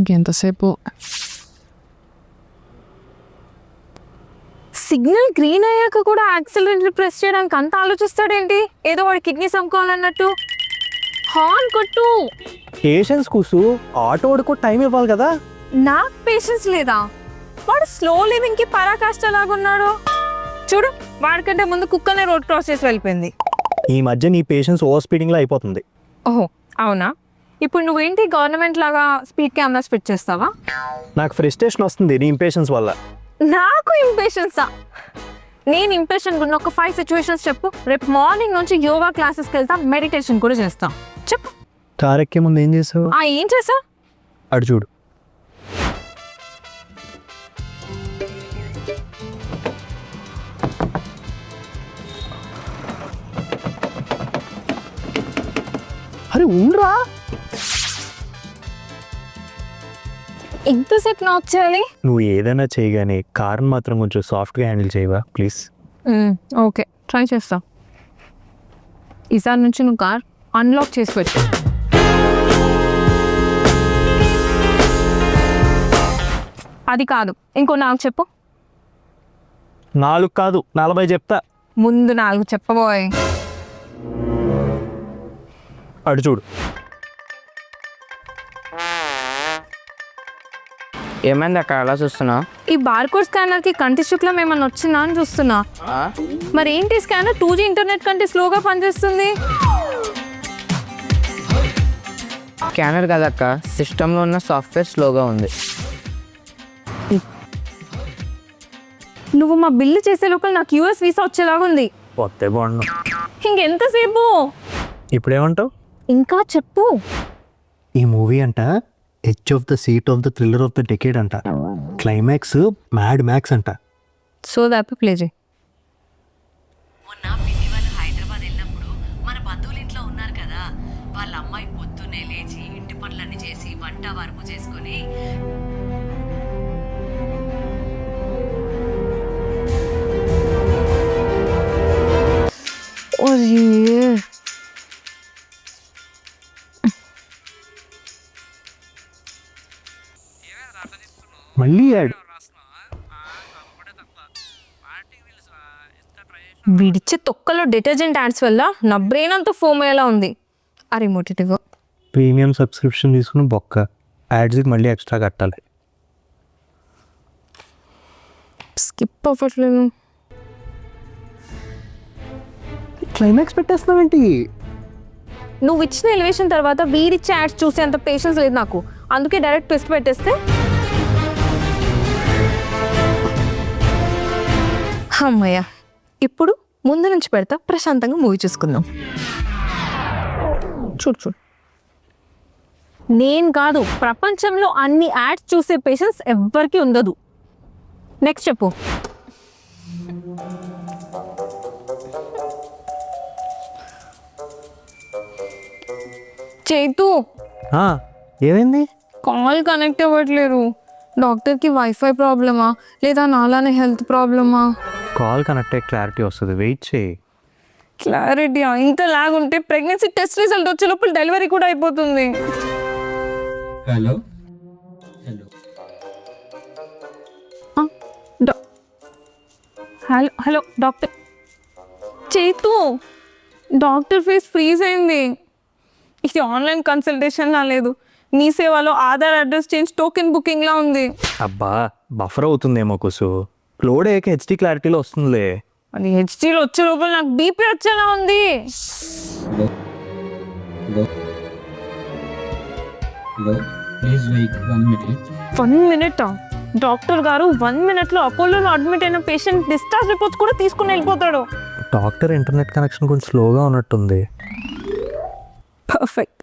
ఇంకెంతసేపు? Signal green అయ్యాక కూడా యాక్సిలరేటర్ ప్రెస్ చేయడానికి అంత ఆలోచిస్తాడేంటి? ఏదో వాడి కిడ్నీ సంకోవాలన్నట్టు. హార్న్ కొట్టు. పేషెన్స్ కూసు, ఆటో వాడికి టైం ఇవ్వాలి కదా. నాకు పేషెన్స్ లేదా? వాడు స్లో లివింగ్ కి పరాకాష్ట లాగున్నాడు. చూడు, వాడికంటే ముందు కుక్కనే రోడ్ క్రాస్ చేసి వెళ్ళిపోయింది. ఈ మధ్య నీ పేషెన్స్ ఓవర్ స్పీడింగ్ లో అయిపోతుంది. ఓహో అవునా? ఇప్పుడు నువ్వేంటి గవర్నమెంట్ లాగా స్పీడ్ కెమెరాస్ ఫిట్ చేస్తావా? నాకు ఫ్రస్ట్రేషన్ వస్తుంది నీ ఇంపేషెన్స్ వల్ల. నాకు ఇంపేషన్సా? నేను ఇంపేషెంట్ ఉన్న ఒక 5 సిచ్యువేషన్స్ చెప్పు. రేపు మార్నింగ్ నుంచి యోగా క్లాసెస్కి వెళ్తా, మెడిటేషన్ కూడా చేస్తాం. చెప్పు. కార్ ఎక్కే ముందు ఏం చేసావు? ఏం చేసా? అటు చూడు. అరే ఉండరా, ఎంతసేపు నాక్ చేయాలి? నువ్వు ఏదైనా చేయగానే కార్ని మాత్రం కొంచెం సాఫ్ట్గా హ్యాండిల్ చేయవా ప్లీజ్? ఓకే, ట్రై చేస్తా. ఈసారి నుంచి నువ్వు కార్ అన్లాక్ చేసి పెట్టు. అది కాదు, ఇంకో 4 చెప్పు. 4 కాదు 40 చెప్తా. ముందు 4 చెప్పబోయ్. అటు చూడు. ఏమైంది అక్కడ అలా చూస్తున్నా? ఈ బార్కోడ్ స్కానర్ కి కంటి శుక్లం ఏమన్నా వచ్చిందా అని చూస్తున్నా. మరి ఏంటి స్కానర్ 2G ఇంటర్నెట్ కంటే స్లోగా పనిచేస్తుంది? స్కానర్ కదక్క, సిస్టంలో ఉన్న సాఫ్ట్వేర్ స్లోగా ఉంది. నువ్వు మా బిల్లు చేసే లోపల నాకు US వీసా వచ్చేలాగా ఉంది. పోతే బాగుండు. ఇంకెంతసేపు? ఇప్పుడేమంటావు? ఇంకా చెప్పు. ఈ మూవీ అంట edge of the seat of the thriller of the decade అంట. క్లైమాక్స్ మ్యాడ్ మ్యాక్స్ అంట. సో దాపి ప్లే చేయి. మొన్న పిన్ని వాళ్ళు హైదరాబాద్ వెళ్ళినప్పుడు మన బంధువులు ఇంట్లో ఉన్నారు కదా, వాళ్ళ అమ్మాయి పొద్దున్నే లేచి ఇంటి పనులన్నీ చేసి వంట వరకు చేసుకొని మళ్ళీ యాడ్. విడిచే తొక్కలో డిటర్జెంట్ యాడ్స్ వల్ల నా బ్రెయిన్ అంతా ఫోమ్ అయ్యేలా ఉంది. ఆ రిమోట్ ఇవ్వు. ప్రీమియం సబ్స్క్రిప్షన్ తీసుకుని బొక్క, యాడ్స్కి మళ్ళీ ఎక్స్ట్రా కట్టాలి. స్కిప్ అవ్వట్లేదు. క్లైమాక్స్ పెట్టేస్తున్నావేంటి? నువ్వు ఇచ్చిన ఎలివేషన్ తర్వాత వీడిచ్చే యాడ్స్ చూసేంత పేషెన్స్ లేదు నాకు. అందుకే డైరెక్ట్ ట్విస్ట్ పెట్టేస్తే. అమ్మయ్య, ఇప్పుడు ముందు నుంచి పెడతా, ప్రశాంతంగా మూవీ చూసుకుందాం. చూడు చూడు, నేను కాదు, ప్రపంచంలో అన్ని యాడ్స్ చూసే పేషెన్స్ ఎవ్వరికీ ఉండదు. నెక్స్ట్ చెప్పు. చేతు, ఏమైంది? కాల్ కనెక్ట్ అవ్వట్లేదు. డాక్టర్కి వైఫై ప్రాబ్లమా లేదా నాలానే హెల్త్ ప్రాబ్లమా? కాల్ కనెక్ట్ అయ్యే క్లారిటీ వస్తుంది, వెయిట్ చేయి. క్లారిటీ ఇంత లాగుంటే ప్రెగ్నెన్సీ టెస్ట్ రిజల్ట్ వచ్చే లోపల డెలివరీ కూడా అయిపోతుంది. Hello hello hello doctor. చేతు, డాక్టర్ ఫేస్ ఫ్రీజ్ అయింది. ఇది ఆన్లైన్ కన్సల్టేషన్ లా లేదు, మీ సేవలో ఆధార్ అడ్రస్ చేంజ్ టోకెన్ బుకింగ్లా ఉంది. అబ్బా, బఫర్ అవుతుందేమో కుసు. లోడ్ అయ్యాక హెచ్డి క్లారిటీలో వస్తుందిలే. అది హెచ్డీలో వచ్చే లోపల నాకు బీపీ వచ్చేలా ఉంది. Please wait 1 minute. 1 minute? Doctor గారు 1 minute అపోలోలో అడ్మిట్ అయిన పేషెంట్ డిశ్చార్జ్ రిపోర్ట్స్ కూడా తీసుకుని వెళ్ళిపోతాడు. డాక్టర్ ఇంటర్నెట్ కనెక్షన్ కొంచెం స్లోగా ఉన్నట్టుంది. పర్ఫెక్ట్.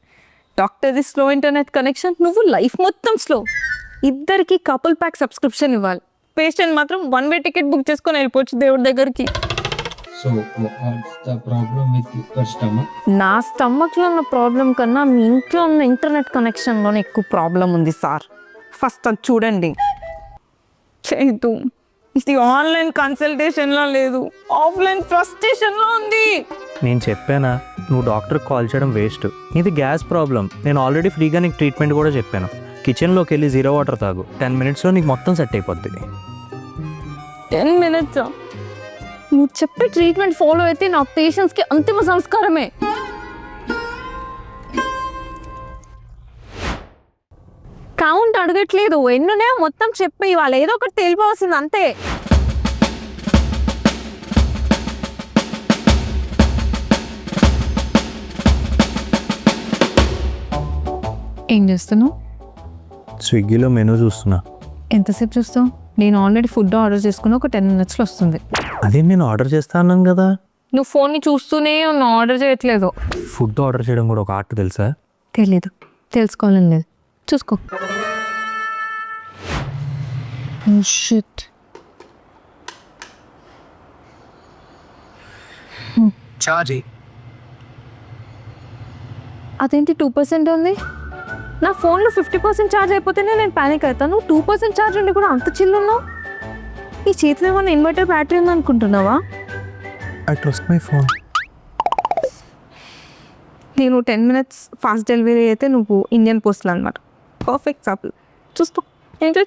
డాక్టర్ది స్లో ఇంటర్నెట్ కనెక్షన్, నువ్వు లైఫ్ మొత్తం స్లో. ఇద్దరికి కపుల్ ప్యాక్ సబ్స్క్రిప్షన్ ఇవ్వాలి. పేషెంట్ మాత్రం 1 way టికెట్ బుక్ చేసుకొని వెళ్ళిపోవచ్చు దేవుడి దగ్గరికి. So what's the problem with your stomach? నా స్టమక్లో ఉన్న ప్రాబ్లం కన్నా మీ ఇంట్లో ఉన్న ఇంటర్నెట్ కనెక్షన్లోనే ఎక్కువ ప్రాబ్లం ఉంది సార్. ఫస్ట్ అది చూడండి. చేతు, ఇది ఆన్లైన్ కన్సల్టేషన్లో లేదు, ఆఫ్లైన్ ఫ్రస్ట్రేషన్లో ఉంది. నేను చెప్పానా, నువ్వు డాక్టర్కి కాల్ చేయడం వేస్ట్. ఇది గ్యాస్ ప్రాబ్లం. నేను ఆల్రెడీ ఫ్రీగా నీకు ట్రీట్మెంట్ కూడా చెప్పాను. కిచెన్లోకి వెళ్ళి జీరో వాటర్ తాగు, 10 minutesలో నీకు మొత్తం సెట్ అయిపోద్ది. 10 minutes నువ్వు చెప్పే ట్రీట్మెంట్ ఫాలో అయితే నా పేషెంట్స్కి అంతిమ సంస్కారమే. కౌంట్ అడగట్లేదు, ఎన్నునే మొత్తం చెప్పి వాళ్ళు ఏదో ఒకటి తెలిపోవాల్సింది అంతే. ఏం చేస్తున్నావు? స్విగ్గీలో మెనూ చూస్తున్నా. ఎంతసేపు చూస్తావు? నేను ఆల్రెడీ ఫుడ్ ఆర్డర్ చేసుకుని ఒక 10 minutesలో వస్తుంది. అదే నేను ఆర్డర్ చేస్తా అన్నాను కదా. నువ్వు ఫోన్ని చూస్తూనే ఆర్డర్ చేయట్లేదు. ఫుడ్ ఆర్డర్ చేయడం కూడా ఒక ఆర్ట్ తెలుసా? తెలీదు, తెలుసుకోవాలని లేదు. చూసుకో. షిట్. అదేంటి 2% ఉంది? నా ఫోన్లో 50% ఛార్జ్ అయిపోతేనే నేను ప్యానిక్ అవుతాను. 2% ఛార్జ్ ఉండి కూడా అంత చిల్లున్నావు. ఈ చేతిలో ఏమన్నా ఇన్వర్టర్ బ్యాటరీ ఉందనుకుంటున్నావా? I trust my phone. నేను 10 minutes ఫాస్ట్ డెలివరీ అయితే నువ్వు ఇండియన్ పోస్ట్లో అనమాట. పర్ఫెక్ట్ సాపుల్. చూసుకో. ఏంటి?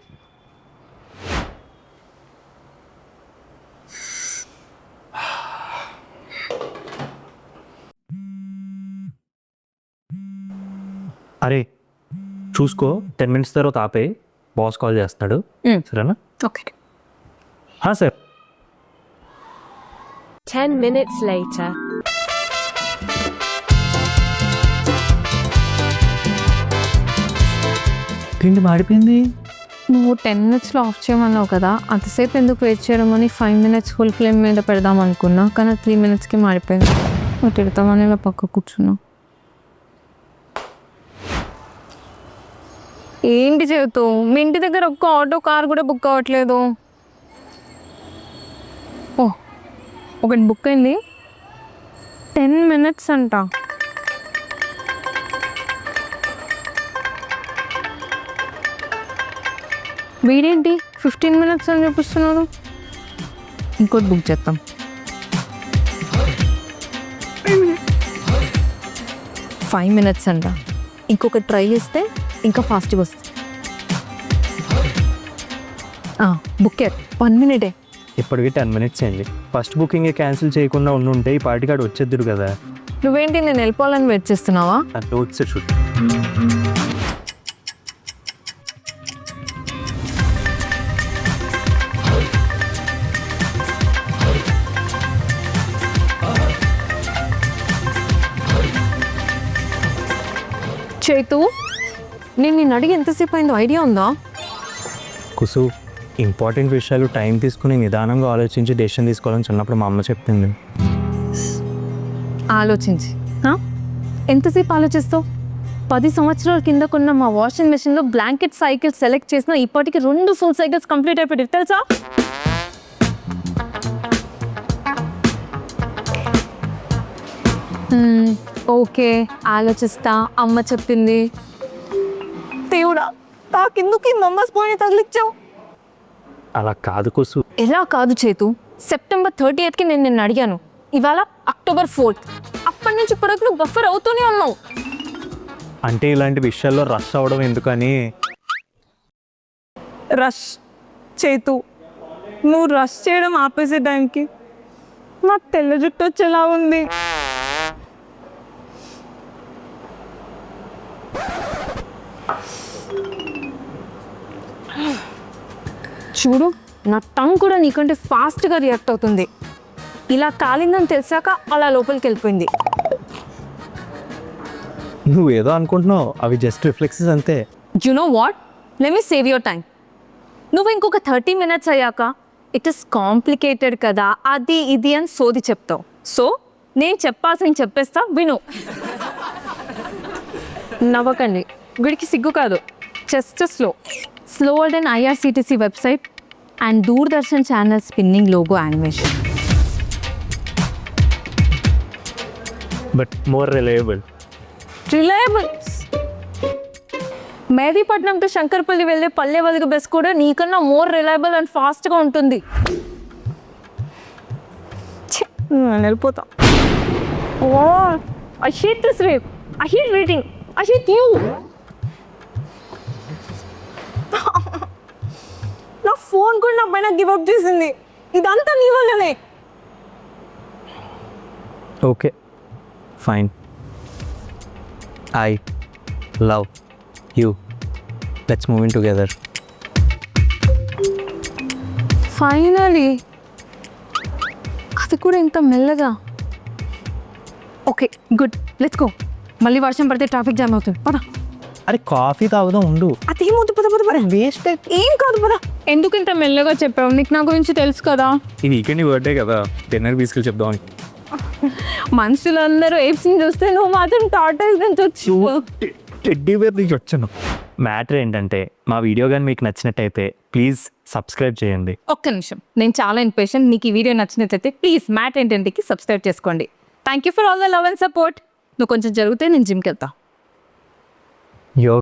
అరే చూసుకో, 10 minutes తర్వాత ఆపే, బాస్ కాల్ చేస్తాడు. సరేనా? ఓకే. సార్. 10 minutes later. పిండి మాడిపోయింది. నువ్వు 10 minutesలో ఆఫ్ చేయమన్నావు కదా, అంతసేపు ఎందుకు వెయిట్ చేయడం అని 5 minutes ఫుల్ ఫ్లేమ్ మీద పెడదాం అనుకున్నా, కానీ 3 minutesకి మాడిపోయింది. నువ్వు తిడతామని ఇలా పక్క కూర్చున్నావు. ఏంటి చెబుతావు? మీ ఇంటి దగ్గర ఒక్క ఆటో కార్ కూడా బుక్ అవ్వట్లేదు. ఓ, ఒకటి బుక్ అయింది. 10 minutes అంట. వీడేంటి 15 minutes అని చూపిస్తున్నాడు? ఇంకోటి బుక్ చేద్దాం. ఫైవ్ మినిట్స్ అంట. ఇంకొకటి ట్రై చేస్తే ఇంకా ఫాస్ట్గా వస్తుంది. Book 1 minute. ఇప్పటికి 10 minutes అయింది. ఫస్ట్ బుకింగ్ క్యాన్సిల్ చేయకుండా ఉండుంటే ఈ పార్టీకాడు వచ్చేద్దుడు కదా. నువ్వేంటి నేను వెళ్ళిపోవాలని వెయిట్ చేస్తున్నావా? అంటే వచ్చే చూడు. చేతు, నేను నిన్ను అడిగి ఎంతసేపు అయిందో ఐడియా ఉందా? కుసు, ఇంపార్టెంట్ విషయాలు టైం తీసుకుని నిదానంగా ఆలోచించి డెసిషన్ తీసుకోవాలని చిన్నప్పుడు మా అమ్మ చెప్పింది. ఆలోచించి ఎంతసేపు ఆలోచిస్తావు? 10 సంవత్సరాల కింద కొన్న మా వాషింగ్ మెషిన్లో బ్లాంకెట్ సైకిల్ సెలెక్ట్ చేసిన ఇప్పటికి 2 full cycles కంప్లీట్ అయిపోయి తెలుసా? ఓకే, ఆలోచిస్తా. అమ్మ చెప్పింది. దేవుడా, నాకెందుకు ఈ మమ్మస్ పోయిన తగిలిచ్చావు? అలా కాదు కుసు. ఎలా కాదు చేతు? సెప్టెంబర్ 30th నేను నిన్ను అడిగాను. ఇవాళ October 4th. అప్పటి నుంచి ఇప్పటివరకు నువ్వు బఫర్ అవుతూనే ఉన్నావు. అంటే ఇలాంటి విషయాల్లో రష్ అవ్వడం ఎందుకని. రష్ చేతు, నువ్వు రష్ చేయడం ఆపేసే టైంకి నా తెల్ల జుట్టు వచ్చేలా ఉంది. చూడు, నా టంగ్ కూడా నీకంటే ఫాస్ట్గా రియాక్ట్ అవుతుంది. ఇలా కాలిందని తెలిసాక అలా లోపలికి వెళ్ళిపోయింది. నువ్వు ఏదో అనుకుంటున్నావు, అవి జస్ట్ రిఫ్లెక్సెస్ అంతే. You know what, let me save your time. నువ్వు ఇంకొక 30 minutes అయ్యాక ఇట్ ఇస్ కాంప్లికేటెడ్ కదా, అది ఇది అని సోది చెప్తావు. సో నేను చెప్పాల్సింది చెప్పేస్తా, విను. నవ్వకండి, వీడికి సిగ్గు కాదు. Just slower than IRCTC website and Doordarshan channel spinning logo animation. But more reliable. Reliable. Mehdipatnam to Shankarpally వెళ్ళే పల్లె వదిలి బస్ కూడా నీకన్నా మోర్ రిలయబుల్ అండ్ ఫాస్ట్గా ఉంటుంది. నేను వెళ్ళిపోతా. ఓ, I hate this rape. I hate waiting. I hate you. Phone కూడా నా పైన గివ్ అప్ చేసింది. ఇదంతా నీ వల్లనే. Okay fine, I love you, let's move in together. Finally, అది కూడా ఇంత మెల్లగా. Okay good, let's go. మళ్ళీ వర్షం పడితే ట్రాఫిక్ జామ్ అవుతుంది. పద. అరే కాఫీ తాగుదాం, ఉండు. అదేమవుతుంది, పద పద పద. వేస్ట్. ఏం కాదు పద. ఎందుకు ఇంత మెల్లగా చెప్పావు? నీకు నా గురించి తెలుసు కదా. ఈ వీకెండ్ బర్త్డే కదా, డిన్నర్ తీసుకెళ్ళి చెప్దామని. మనుషులందరూ ఏప్స్ని చూస్తే నువ్వు మాత్రం టార్టైస్ నుంచి వచ్చి టెడ్డీ బేర్ నుంచి వచ్చాను. మ్యాటర్ ఏంటంటే, మా వీడియో కానీ మీకు నచ్చినట్టయితే ప్లీజ్ సబ్స్క్రైబ్ చేయండి. ఒక్క నిమిషం, నేను చాలా ఇంపేషెంట్. నీకు ఈ వీడియో నచ్చినట్లయితే ప్లీజ్ మ్యాట్ ఏంటంటికి సబ్స్క్రైబ్ చేసుకోండి. Thank you for all the love and support. నువ్వు కొంచెం జరిగితే నేను జిమ్కి వెళ్తా. యో